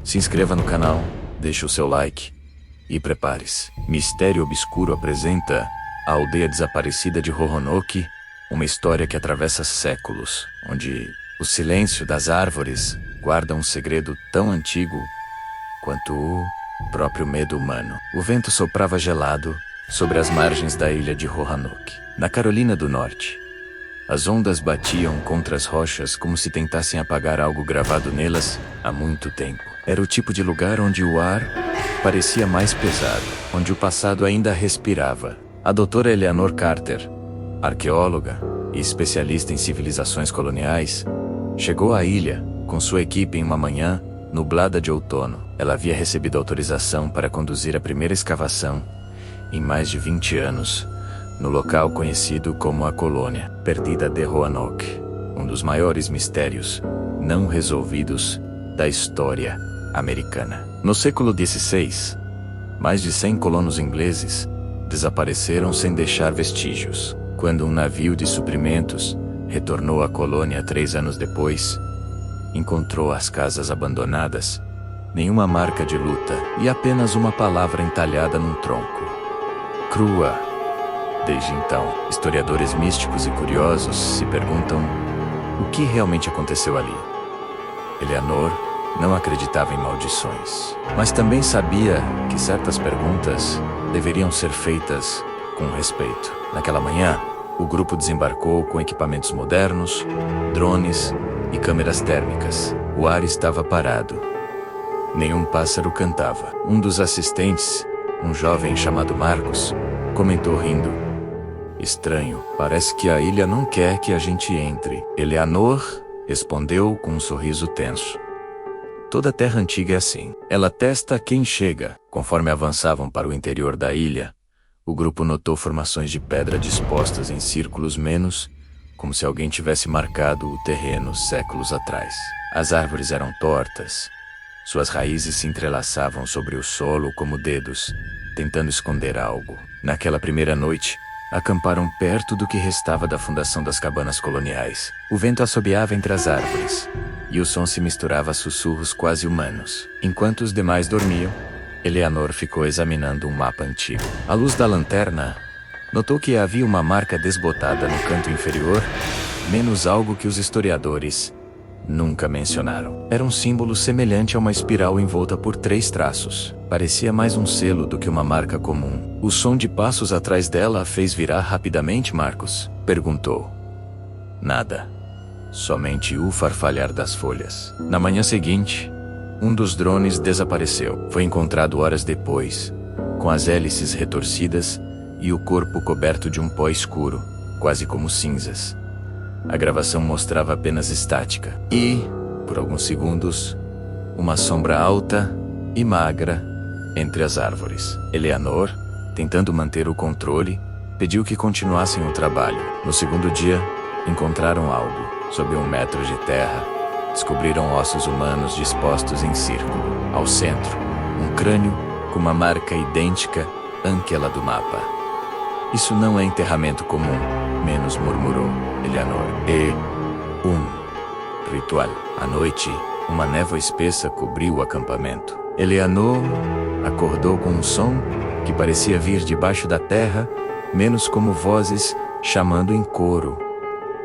Se inscreva no canal, deixe o seu like e prepare-se. Mistério Obscuro apresenta a aldeia desaparecida de Roanoke, uma história que atravessa séculos, onde o silêncio das árvores guarda um segredo tão antigo quanto o próprio medo humano. O vento soprava gelado sobre as margens da ilha de Roanoke, na Carolina do Norte. As ondas batiam contra as rochas como se tentassem apagar algo gravado nelas há muito tempo. Era o tipo de lugar onde o ar parecia mais pesado, onde o passado ainda respirava. A doutora Eleanor Carter, arqueóloga e especialista em civilizações coloniais, chegou à ilha com sua equipe em uma manhã nublada de outono. Ela havia recebido autorização para conduzir a primeira escavação em mais de 20 anos, no local conhecido como a Colônia Perdida de Roanoke, um dos maiores mistérios não resolvidos da história americana. No século XVI, mais de 100 colonos ingleses desapareceram sem deixar vestígios. Quando um navio de suprimentos retornou à colônia 3 anos depois, encontrou as casas abandonadas, nenhuma marca de luta e apenas uma palavra entalhada num tronco: Crua. Desde então, historiadores místicos e curiosos se perguntam o que realmente aconteceu ali. Eleanor não acreditava em maldições, mas também sabia que certas perguntas deveriam ser feitas com respeito. Naquela manhã, o grupo desembarcou com equipamentos modernos, drones e câmeras térmicas. O ar estava parado. Nenhum pássaro cantava. Um dos assistentes, um jovem chamado Marcos, comentou rindo: "Estranho, parece que a ilha não quer que a gente entre." Eleanor respondeu com um sorriso tenso: "Toda terra antiga é assim. Ela testa quem chega." Conforme avançavam para o interior da ilha, o grupo notou formações de pedra dispostas em círculos menos, como se alguém tivesse marcado o terreno séculos atrás. As árvores eram tortas. Suas raízes se entrelaçavam sobre o solo como dedos, tentando esconder algo. Naquela primeira noite, acamparam perto do que restava da fundação das cabanas coloniais. O vento assobiava entre as árvores, e o som se misturava a sussurros quase humanos. Enquanto os demais dormiam, Eleanor ficou examinando um mapa antigo. À luz da lanterna, notou que havia uma marca desbotada no canto inferior, menos algo que os historiadores nunca mencionaram. Era um símbolo semelhante a uma espiral envolta por 3 traços. Parecia mais um selo do que uma marca comum. O som de passos atrás dela a fez virar rapidamente. Marcos perguntou. Nada. Somente o farfalhar das folhas. Na manhã seguinte, um dos drones desapareceu. Foi encontrado horas depois, com as hélices retorcidas e o corpo coberto de um pó escuro, quase como cinzas. A gravação mostrava apenas estática e, por alguns segundos, uma sombra alta e magra entre as árvores. Eleanor, tentando manter o controle, pediu que continuassem o trabalho. No segundo dia, encontraram algo. Sob 1 metro de terra, descobriram ossos humanos dispostos em círculo. Ao centro, um crânio com uma marca idêntica àquela do mapa. "Isso não é enterramento comum", menos murmurou Eleanor. "É um ritual." À noite, uma névoa espessa cobriu o acampamento. Eleanor acordou com um som que parecia vir debaixo da terra, menos como vozes chamando em coro,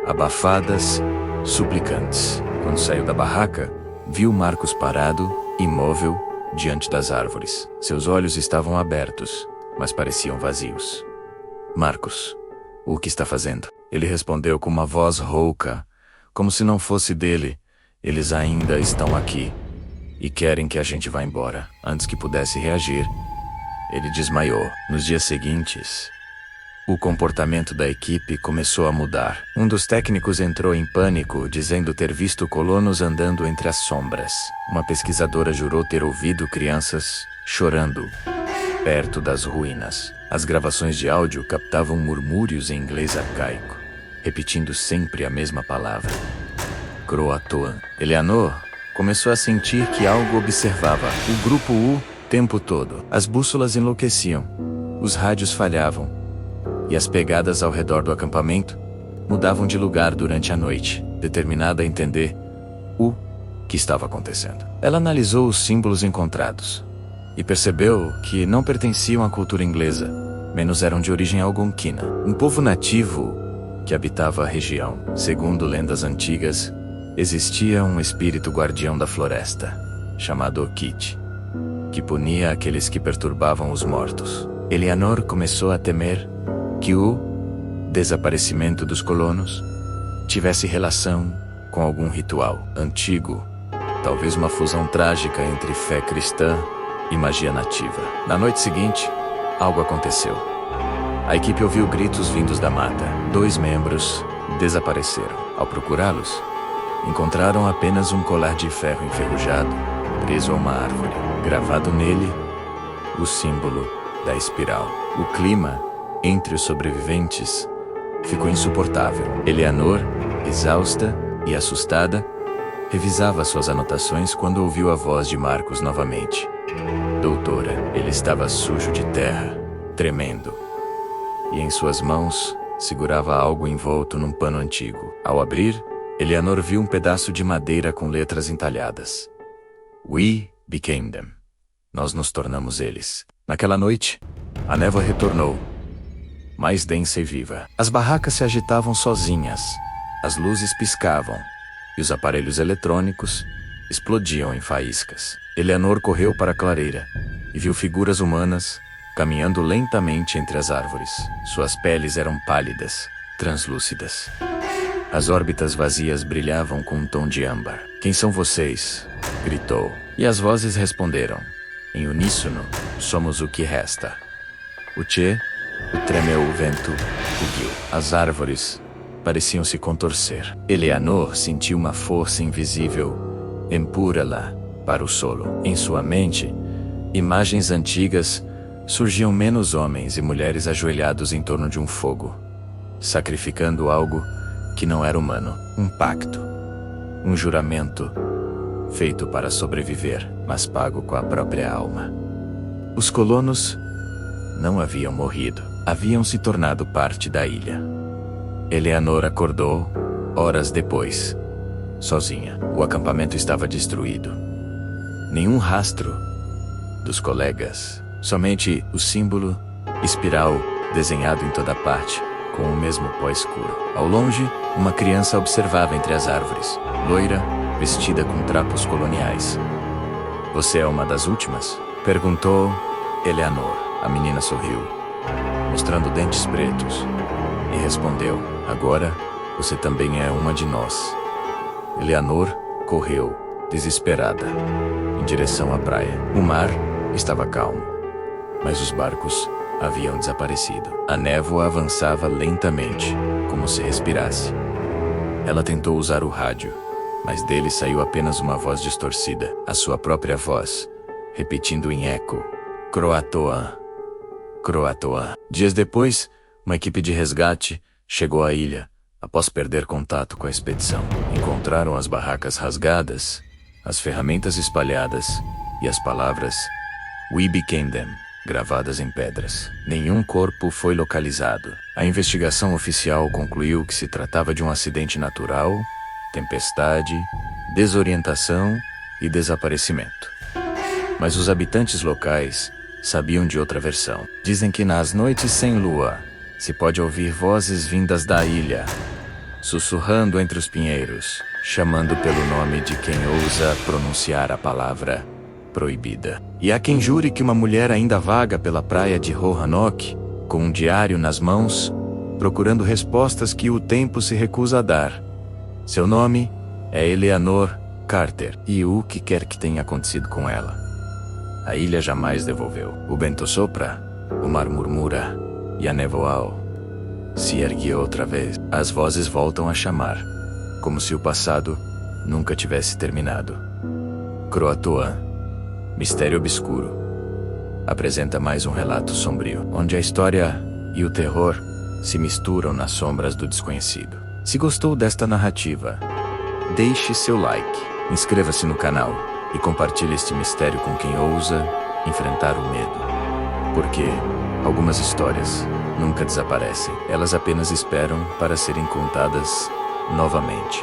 abafadas, suplicantes. Quando saiu da barraca, viu Marcos parado, imóvel, diante das árvores. Seus olhos estavam abertos, mas pareciam vazios. "Marcos, o que está fazendo?" Ele respondeu com uma voz rouca, como se não fosse dele. "Eles ainda estão aqui e querem que a gente vá embora." Antes que pudesse reagir, ele desmaiou. Nos dias seguintes, o comportamento da equipe começou a mudar. Um dos técnicos entrou em pânico, dizendo ter visto colonos andando entre as sombras. Uma pesquisadora jurou ter ouvido crianças chorando perto das ruínas. As gravações de áudio captavam murmúrios em inglês arcaico, repetindo sempre a mesma palavra: Croatoan. Eleanor começou a sentir que algo observava o grupo o tempo todo. As bússolas enlouqueciam, os rádios falhavam, e as pegadas ao redor do acampamento mudavam de lugar durante a noite. Determinada a entender o que estava acontecendo. Ela analisou os símbolos encontrados e percebeu que não pertenciam à cultura inglesa, menos eram de origem algonquina, um povo nativo que habitava a região. Segundo lendas antigas, existia um espírito guardião da floresta, chamado Okit, que punia aqueles que perturbavam os mortos. Eleanor começou a temer que o desaparecimento dos colonos tivesse relação com algum ritual antigo, talvez uma fusão trágica entre fé cristã e magia nativa. Na noite seguinte, algo aconteceu. A equipe ouviu gritos vindos da mata. 2 membros desapareceram. Ao procurá-los, encontraram apenas um colar de ferro enferrujado, preso a uma árvore. Gravado nele, o símbolo da espiral. O clima entre os sobreviventes ficou insuportável. Eleanor, exausta e assustada, revisava suas anotações quando ouviu a voz de Marcos novamente. Doutora, ele estava sujo de terra, tremendo, e em suas mãos segurava algo envolto num pano antigo. Ao abrir, Eleanor viu um pedaço de madeira com letras entalhadas. We became them. Nós nos tornamos eles. Naquela noite, a névoa retornou, mais densa e viva. As barracas se agitavam sozinhas, as luzes piscavam, e os aparelhos eletrônicos explodiam em faíscas. Eleanor correu para a clareira e viu figuras humanas caminhando lentamente entre as árvores. Suas peles eram pálidas, translúcidas. As órbitas vazias brilhavam com um tom de âmbar. Quem são vocês? Gritou. E as vozes responderam. Em uníssono, somos o que resta. O Tchê, o tremeu o vento, o guiu. As árvores pareciam se contorcer. Eleanor sentiu uma força invisível empurrá-la para o solo. Em sua mente, imagens antigas surgiam menos homens e mulheres ajoelhados em torno de um fogo, sacrificando algo que não era humano. Um pacto, um juramento feito para sobreviver, mas pago com a própria alma. Os colonos não haviam morrido, haviam se tornado parte da ilha. Eleanor acordou horas depois, sozinha. O acampamento estava destruído. Nenhum rastro dos colegas, somente o símbolo espiral desenhado em toda parte, com o mesmo pó escuro. Ao longe, uma criança observava entre as árvores, loira, vestida com trapos coloniais. Você é uma das últimas? Perguntou Eleanor. A menina sorriu, mostrando dentes pretos, e respondeu, agora você também é uma de nós. Eleanor correu, desesperada, em direção à praia. O mar estava calmo, mas os barcos haviam desaparecido. A névoa avançava lentamente, como se respirasse. Ela tentou usar o rádio, mas dele saiu apenas uma voz distorcida, a sua própria voz, repetindo em eco, Croatoan, Croatoan. Dias depois, uma equipe de resgate chegou à ilha, após perder contato com a expedição. Encontraram as barracas rasgadas, as ferramentas espalhadas e as palavras We became them, gravadas em pedras. Nenhum corpo foi localizado. A investigação oficial concluiu que se tratava de um acidente natural, tempestade, desorientação e desaparecimento. Mas os habitantes locais sabiam de outra versão. Dizem que nas noites sem lua se pode ouvir vozes vindas da ilha, sussurrando entre os pinheiros, chamando pelo nome de quem ousa pronunciar a palavra proibida. E há quem jure que uma mulher ainda vaga pela praia de Roanoke, com um diário nas mãos, procurando respostas que o tempo se recusa a dar. Seu nome é Eleanor Carter, e o que quer que tenha acontecido com ela, a ilha jamais devolveu. O vento sopra, o mar murmura, e a névoa se ergue outra vez. As vozes voltam a chamar, como se o passado nunca tivesse terminado. Croatoan, Mistério Obscuro, apresenta mais um relato sombrio, onde a história e o terror se misturam nas sombras do desconhecido. Se gostou desta narrativa, deixe seu like, inscreva-se no canal e compartilhe este mistério com quem ousa enfrentar o medo. Porque algumas histórias nunca desaparecem, elas apenas esperam para serem contadas novamente.